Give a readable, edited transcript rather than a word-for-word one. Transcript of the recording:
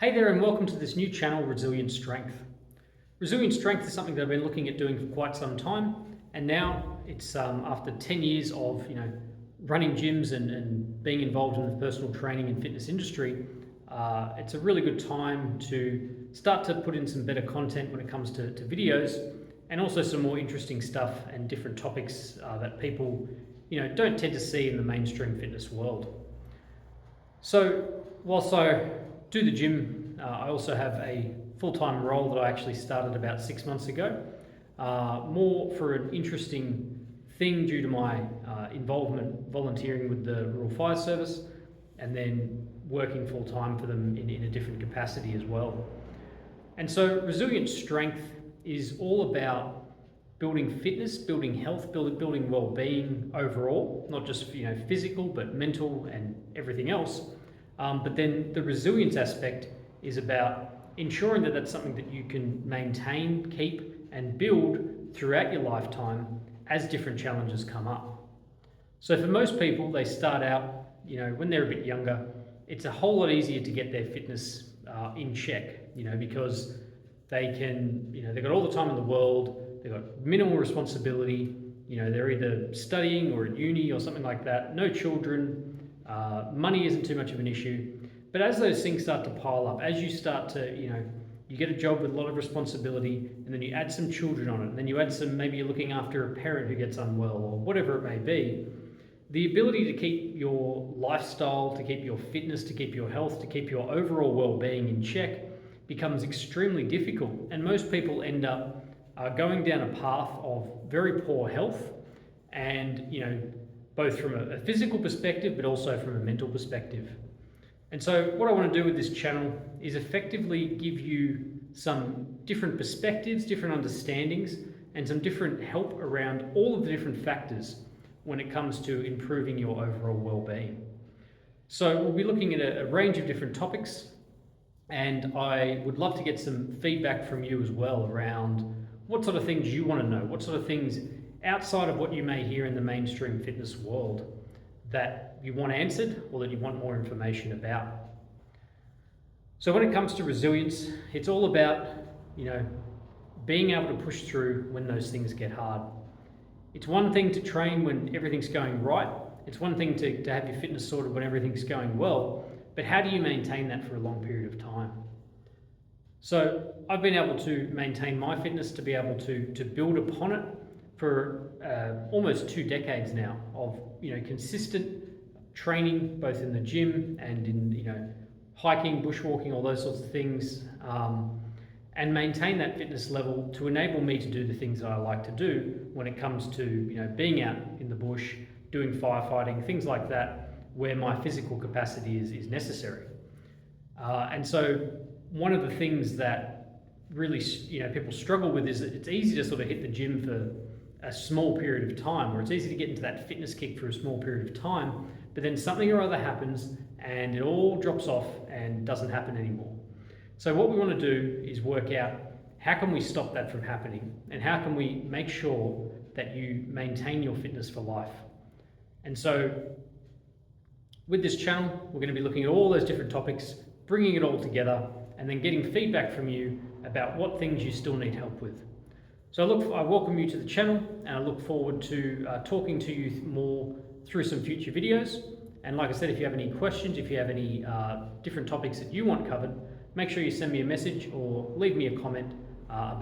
Hey there and welcome to this new channel, Resilient Strength. Resilient Strength is something that I've been looking at doing for quite some time, and now it's after 10 years of running gyms and being involved in the personal training and fitness industry. It's a really good time to start to put in some better content when it comes to videos, and also some more interesting stuff and different topics that people don't tend to see in the mainstream fitness world. So whilst I do the gym, I also have a full-time role that I actually started about 6 months ago, more for an interesting thing due to my involvement volunteering with the Rural Fire Service and then working full-time for them in a different capacity as well. And so Resilient Strength is all about building fitness, building health, building well-being overall, not just physical, but mental and everything else. But then the resilience aspect is about ensuring that that's something that you can maintain, keep, and build throughout your lifetime as different challenges come up. So for most people, they start out, when they're a bit younger, it's a whole lot easier to get their fitness in check, because they can, they've got all the time in the world, they've got minimal responsibility, they're either studying or at uni or something like that, no children, money isn't too much of an issue. But as those things start to pile up, as you start to, you get a job with a lot of responsibility, and then you add some children on it, and then you add some, maybe you're looking after a parent who gets unwell or whatever it may be, the ability to keep your lifestyle, to keep your fitness, to keep your health, to keep your overall well-being in check becomes extremely difficult. And most people end up going down a path of very poor health and, both from a physical perspective, but also from a mental perspective. And so what I want to do with this channel is effectively give you some different perspectives, different understandings, and some different help around all of the different factors when it comes to improving your overall well-being. So we'll be looking at a range of different topics, and I would love to get some feedback from you as well around what sort of things you want to know, what sort of things outside of what you may hear in the mainstream fitness world that you want answered or that you want more information about. So when it comes to resilience, it's all about, being able to push through when those things get hard. It's one thing to train when everything's going right. It's one thing to have your fitness sorted when everything's going well, but how do you maintain that for a long period of time? So I've been able to maintain my fitness to be able to build upon it for almost 2 decades now of consistent training, both in the gym and in hiking, bushwalking, all those sorts of things, and maintain that fitness level to enable me to do the things that I like to do when it comes to being out in the bush, doing firefighting, things like that, where my physical capacity is necessary. And so one of the things that really people struggle with is that it's easy to sort of hit the gym for a small period of time, or it's easy to get into that fitness kick for a small period of time, but then something or other happens and it all drops off and doesn't happen anymore. So what we want to do is work out how can we stop that from happening, and how can we make sure that you maintain your fitness for life. And so with this channel, we're going to be looking at all those different topics, bringing it all together, and then getting feedback from you about what things you still need help with. So I welcome you to the channel, and I look forward to talking to you more through some future videos. And like I said, if you have any questions, if you have any different topics that you want covered, make sure you send me a message or leave me a comment about